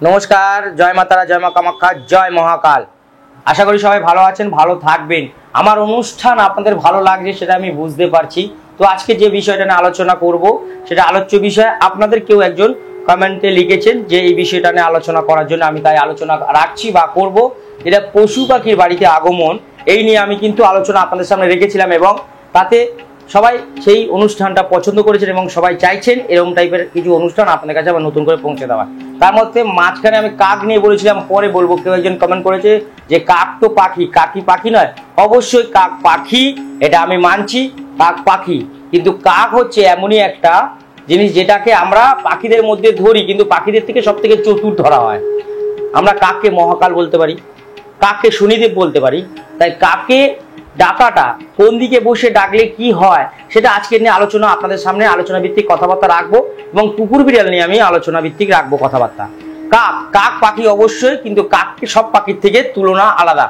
নমস্কার, জয় মা তারা, জয় মা কামাখ্যা, জয় মহাকাল। আশা করি সবাই ভালো আছেন, ভালো থাকবেন। আমার অনুষ্ঠান আপনাদের ভালো লাগছে সেটা আমি বুঝতে পারছি। তো আজকে যে বিষয়টা নিয়ে আলোচনা করব সেটা আলোচ্য বিষয়। আপনাদের কেউ একজন কমেন্টে লিখেছেন যে এই বিষয়টা নিয়ে আলোচনা করার জন্য, আমি তাই আলোচনা রাখছি বা করব। এটা পশু পাখির বাড়িতে আগমন, এই নিয়ে আমি কিন্তু আলোচনা আপনাদের সামনে রেখেছিলাম এবং তাতে সবাই সেই অনুষ্ঠানটা পছন্দ করেছেন এবং সবাই চাইছেন এরকম টাইপের কিছু অনুষ্ঠান আপনাদের কাছে আবার নতুন করে পৌঁছে দেওয়া। তার মধ্যে মাঝখানে আমি কাক নিয়ে বলেছিলাম, পরে বলবো। কেউ একজন কমেন্ট করেছে যে কাক তো পাখি, কাকি পাখি নয়। অবশ্যই কাক পাখি, এটা আমি মানছি, কাক পাখি। কিন্তু কাক হচ্ছে এমনই একটা জিনিস যেটাকে আমরা পাখিদের মধ্যে ধরি, কিন্তু পাখিদের থেকে সব থেকে চতুর ধরা হয়। আমরা কাককে মহাকাল বলতে পারি, কাককে শনিদেব বলতে পারি। তাই কাকে ডাকাটা কোন দিকে বসে ডাকলে কি হয় সেটা আজকে নিয়ে আলোচনা, আপনাদের সামনে আলোচনা ভিত্তিক কথাবার্তা রাখবো এবং কুকুর বিড়াল নিয়ে আমি আলোচনা ভিত্তিক রাখবো কথাবার্তা। কাক পাখি অবশ্যই, কিন্তু কাককে সব পাখির থেকে তুলনা আলাদা।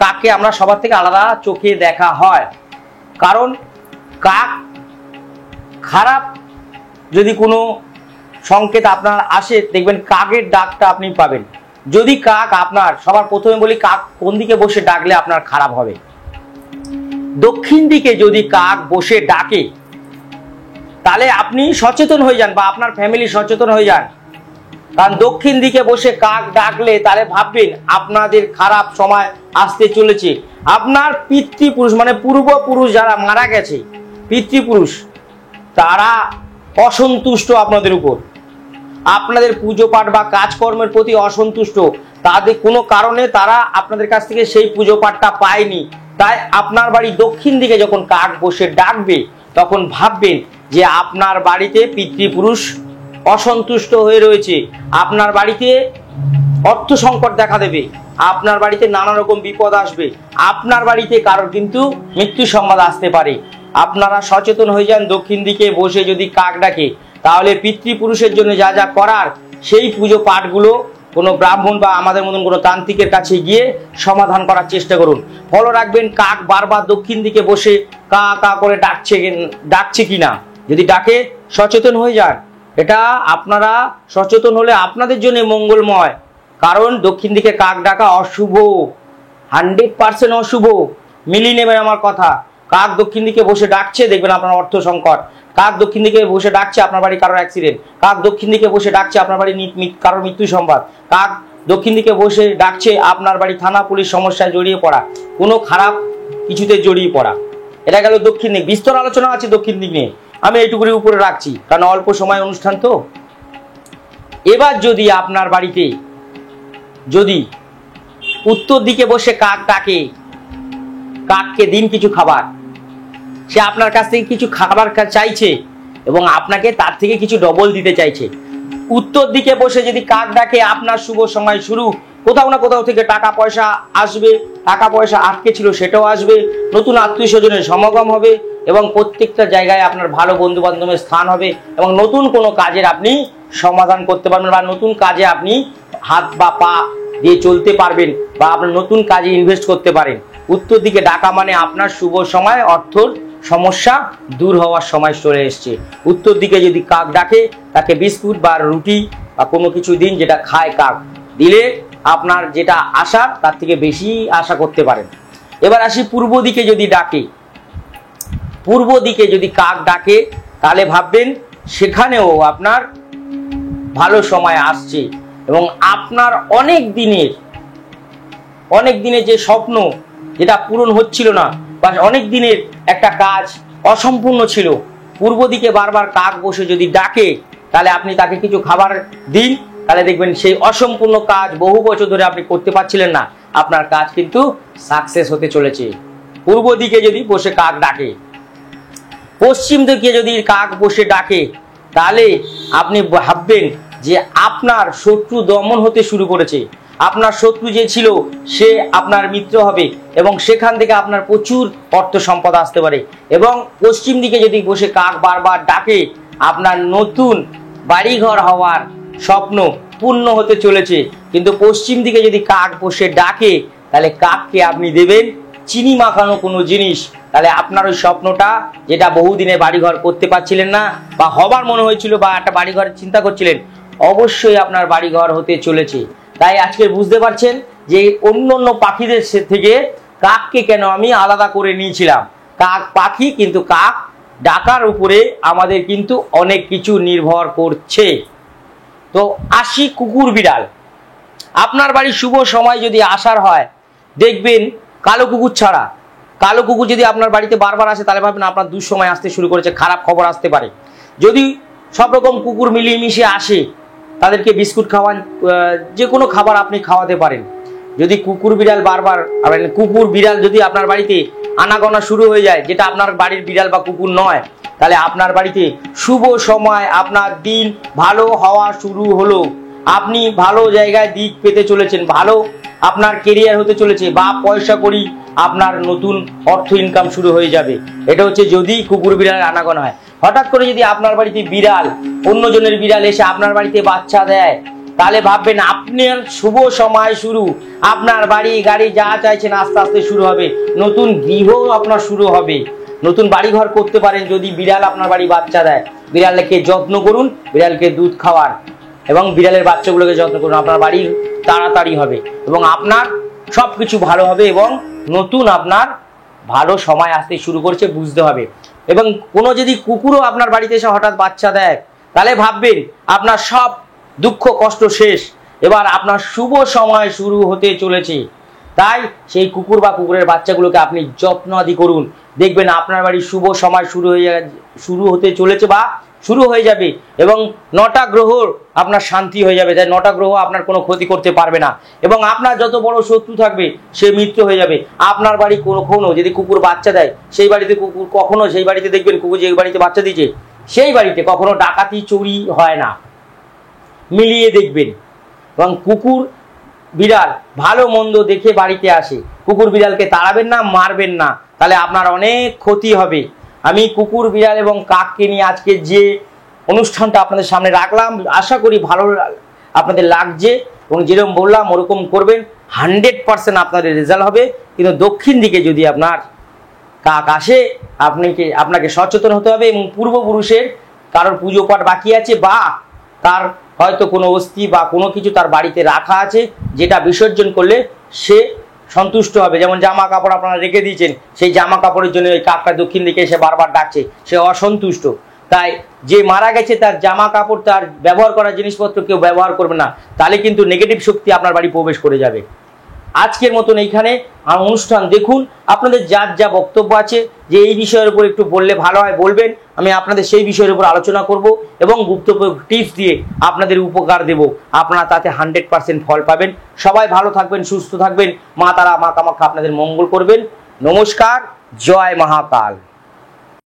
কাককে আমরা সবার থেকে আলাদা চোখে দেখা হয়, কারণ কাক খারাপ যদি কোনো সংকেত আপনার আসে, দেখবেন কাকের ডাকটা আপনি পাবেন। যদি কাক আপনার, সবার প্রথমে বলি কাক কোন দিকে বসে ডাকলে আপনার খারাপ হবে। দক্ষিণ দিকে যদি কাক বসে ডাকে তাহলে আপনি সচেতন হয়ে যান বা আপনার ফ্যামিলি সচেতন হয়ে যান। কারণ দক্ষিণ দিকে বসে কাক ডাকলে তাহলে ভাববেন আপনাদের খারাপ সময় আসতে চলেছে। আপনার পিতৃপুরুষ মানে পূর্বপুরুষ যারা মারা গেছে, পিতৃপুরুষ, তারা অসন্তুষ্ট আপনাদের উপর, আপনাদের পুজো পাঠ বা কাজকর্মের প্রতি অসন্তুষ্ট। তাদের কোনো কারণে তারা আপনাদের কাছ থেকে সেই পুজো পাঠটা পায়নি। তাই আপনার বাড়ি দক্ষিণ দিকে যখন কাক বসে ডাকবে তখন ভাববেন যে আপনার বাড়িতে পিতৃপুরুষ অসন্তুষ্ট হয়ে রয়েছে, আপনার বাড়িতে অর্থ সংকট দেখা দেবে, আপনার বাড়িতে নানা রকম বিপদ আসবে, আপনার বাড়িতে কারোর কিন্তু মৃত্যু সংবাদ আসতে পারে। আপনারা সচেতন হয়ে যান। দক্ষিণ দিকে বসে যদি কাক ডাকে তাহলে পিতৃপুরুষের জন্য যা যা করার সেই পুজো পাঠগুলো কোনো ব্রাহ্মণ বা আমাদের মতন কোনো তান্ত্রিকের কাছে গিয়ে সমাধান করার চেষ্টা করুন। ফলো রাখবেন কাক বারবার দক্ষিণ দিকে বসে কা কা করে ডাকছে কিনা। যদি ডাকে সচেতন হয়ে যান। এটা আপনারা সচেতন হলে আপনাদের জন্য মঙ্গলময়, কারণ দক্ষিণ দিকে কাক ডাকা অশুভ, 100% অশুভ। মিলিয়ে নেবেন আমার কথা। কাক দক্ষিণ দিকে বসে ডাকছে, দেখবেন আপনার অর্থ সংকট। কাক দক্ষিণ দিকে বসে ডাকছে আপনার বাড়ি কারোর অ্যাক্সিডেন্ট। কাক দক্ষিণ দিকে বসে ডাকছে আপনার বাড়ি কারোর মৃত্যু সংবাদ। কাক দক্ষিণ দিকে বসে ডাকছে আপনার বাড়ি থানা পুলিশ সমস্যায় জড়িয়ে পড়া, কোনো খারাপ কিছুতে জড়িয়ে পড়া। এটা গেল দক্ষিণ দিক। বিস্তর আলোচনা আছে দক্ষিণ দিক নিয়ে, আমি এইটুকুনি উপরে রাখছি কারণ অল্প সময় অনুষ্ঠান তো। এবার যদি আপনার বাড়িতে যদি উত্তর দিকে বসে কাক ডাকে, কাককে দিন কিছু খাবার, সে আপনার কাছ থেকে কিছু খাবার চাইছে এবং আপনাকে তার থেকে কিছু ডবল দিতে চাইছে। উত্তর দিকে বসে যদি কাক ডাকে আপনার শুভ সময় শুরু, কোথাও না কোথাও থেকে টাকা পয়সা আসবে, টাকা পয়সা আটকে ছিল সেটাও আসবে, নতুন আত্মীয় স্বজনের সমাগম হবে এবং প্রত্যেকটা জায়গায় আপনার ভালো বন্ধু বান্ধবের স্থান হবে এবং নতুন কোনো কাজের আপনি সমাধান করতে পারবেন বা নতুন কাজে আপনি হাত বা পা দিয়ে চলতে পারবেন বা আপনার নতুন কাজে ইনভেস্ট করতে পারেন। উত্তর দিকে ডাকা মানে আপনার শুভ সময়, অর্থর সমস্যা দূর হওয়ার সময় চলে এসছে। উত্তর দিকে যদি কাক ডাকে তাকে বিস্কুট বা রুটি বা কোনো কিছু দিন, যেটা খায় কাক, দিলে আপনার যেটা আশা তার থেকে বেশি আশা করতে পারেন। এবার আসি পূর্ব দিকে যদি ডাকে। পূর্ব দিকে যদি কাক ডাকে তাহলে ভাববেন সেখানেও আপনার ভালো সময় আসছে এবং আপনার অনেক দিনের যে স্বপ্ন যেটা পূরণ হচ্ছিল না বা অনেক দিনের একটা কাজ অসম্পূর্ণ ছিল, পূর্ব দিকে বারবার কাক বসে যদি ডাকে তাহলে আপনি তাকে কিছু খাবার দিন, তাহলে দেখবেন সেই অসম্পূর্ণ কাজ বহু বছর ধরে আপনি করতে পারছিলেন না, আপনার কাজ কিন্তু সাকসেস হতে চলেছে। পূর্ব দিকে যদি বসে কাক ডাকে। পশ্চিম দিকে যদি কাক বসে ডাকে তাহলে আপনি ভাববেন যে আপনার শত্রু দমন হতে শুরু করেছে, আপনার শত্রু যে ছিল সে আপনার মিত্র হবে এবং সেখান থেকে আপনার প্রচুর অর্থ সম্পদ আসতে পারে। এবং পশ্চিম দিকে যদি বসে কাক বারবার ডাকে আপনার নতুন বাড়িঘর হওয়ার স্বপ্ন পূর্ণ হতে চলেছে। কিন্তু পশ্চিম দিকে যদি কাক বসে ডাকে তাহলে কাককে আপনি দেবেন চিনি মাখানো কোনো জিনিস, তাহলে আপনার ওই স্বপ্নটা যেটা বহুদিনে বাড়িঘর করতে পারছিলেন না বা হবার মনে হয়েছিল বা একটা বাড়িঘরের চিন্তা করছিলেন, অবশ্যই আপনার বাড়িঘর হতে চলেছে। তাই আজকে বুঝতে পারছেন যে অন্য অন্য পাখিদের থেকে কাককে কেন আমি আলাদা করে নিয়েছিলাম। কাক পাখি, কিন্তু কাক ডাকার উপরে আমাদের কিন্তু অনেক কিছু নির্ভর করছে। তো আসি কুকুর বিড়াল। আপনার বাড়ির শুভ সময় যদি আসার হয়, দেখবেন কালো কুকুর ছাড়া, কালো কুকুর যদি আপনার বাড়িতে বারবার আসে তাহলে ভাববেন আপনার দুঃসময় আসতে শুরু করেছে, খারাপ খবর আসতে পারে। যদি সব রকম কুকুর মিলিয়ে মিশিয়ে আসে, তাদেরকে বিস্কুট খাওয়ান, যে কোনো খাবার আপনি খাওয়াতে পারেন। যদি কুকুর বিড়াল বারবার, কুকুর বিড়াল যদি আপনার বাড়িতে আনাগোনা শুরু হয়ে যায়, যেটা আপনার বাড়ির বিড়াল বা কুকুর নয়, তাহলে আপনার বাড়িতে শুভ সময়, আপনার দিন ভালো হওয়া শুরু হলো। আপনি ভালো জায়গায় দিক পেতে চলেছেন, ভালো আপনার কেরিয়ার হতে চলেছে, বা পয়সা করি আপনার নতুন অর্থ ইনকাম শুরু হয়ে যাবে। এটা হচ্ছে যদি কুকুর বিড়ালের আনাগোনা হয়। হঠাৎ করে যদি আপনার বাড়িতে বিড়াল, অন্যজনের বিড়াল এসে আপনার বাড়িতে বাচ্চা দেয়, তাহলে ভাববেন আপনার শুভ সময় শুরু। আপনার বাড়ি গাড়ি যা চাইছেন আস্তে আস্তে শুরু হবে, নতুন গৃহ আপনার শুরু হবে, নতুন বাড়িঘর করতে পারেন যদি বিড়াল আপনার বাড়ি বাচ্চা দেয়। বিড়ালকে যত্ন করুন, বিড়ালকে দুধ খাওয়ান এবং বিড়ালের বাচ্চাগুলোকে যত্ন করুন, আপনার বাড়ি তাড়াতাড়ি হবে এবং আপনার সব কিছু ভালো হবে এবং নতুন আপনার ভালো সময় আসতে শুরু করছে, বুঝতে হবে। এবং কোনো যদি কুকুরও আপনার বাড়িতে এসে হঠাৎ বাচ্চা দেয়, তাহলে ভাববেন আপনার সব দুঃখ কষ্ট শেষ, এবার আপনার শুভ সময় শুরু হতে চলেছে। তাই সেই কুকুর বা কুকুরের বাচ্চাগুলোকে আপনি যত্ন আদি করুন, দেখবেন আপনার বাড়ির শুভ সময় শুরু হতে চলেছে বা শুরু হয়ে যাবে এবং 9টা গ্রহ আপনার শান্তি হয়ে যাবে। তাই 9টা গ্রহ আপনার কোনো ক্ষতি করতে পারবে না এবং আপনার যত বড় শত্রু থাকবে সে মৃত্যু হয়ে যাবে। আপনার বাড়ি কখনো যদি কুকুর বাচ্চা দেয়, সেই বাড়িতে কুকুর কখনো, সেই বাড়িতে দেখবেন কুকুর যে বাড়িতে বাচ্চা দিয়েছে সেই বাড়িতে কখনো ডাকাতি চুরি হয় না, মিলিয়ে দেখবেন। এবং কুকুর বিড়াল ভালো মন্দ দেখে বাড়িতে আসে, কুকুর বিড়ালকে তাড়াবেন না, মারবেন না, তাহলে আপনার অনেক ক্ষতি হবে। আমি কুকুর বিড়াল এবং কাককে নিয়ে আজকে যে অনুষ্ঠানটা আপনাদের সামনে রাখলাম, আশা করি ভালো আপনাদের লাগছে এবং যেরকম বললাম ওরকম করবেন, 100% আপনাদের রেজাল্ট হবে। কিন্তু দক্ষিণ দিকে যদি আপনার কাক আসে, আপনাকে সচেতন হতে হবে এবং পূর্বপুরুষের কারোর পুজো পাঠ বাকি আছে বা তার হয়তো কোনো অস্থি বা কোনো কিছু তার বাড়িতে রাখা আছে, যেটা বিসর্জন করলে সে সন্তুষ্ট হবে। যেমন জামা কাপড় আপনারা রেখে দিয়েছেন, সেই জামা কাপড়ের জন্য ওই কাকটা দক্ষিণ দিকে এসে বারবার ডাকছে, সে অসন্তুষ্ট। তাই যে মারা গেছে তার জামা কাপড়, তার ব্যবহার করা জিনিসপত্র কেউ ব্যবহার করবে না, তাহলে কিন্তু নেগেটিভ শক্তি আপনার বাড়ি প্রবেশ করে যাবে। আজকের মতন এইখানে অনুষ্ঠান দেখুন, আপনাদের যার যা বক্তব্য আছে যে এই বিষয়ের উপর একটু বললে ভালো হয় বলবেন, আমি আপনাদের সেই বিষয়ের উপর আলোচনা করব এবং গুপ্তব্য টিপস দিয়ে আপনাদের উপকার দেব। আপনারা তাতে 100% ফল পাবেন। সবাই ভালো থাকবেন, সুস্থ থাকবেন, মা তারা মা কামাখ্যা আপনাদের মঙ্গল করবেন। নমস্কার, জয় মহাকাল।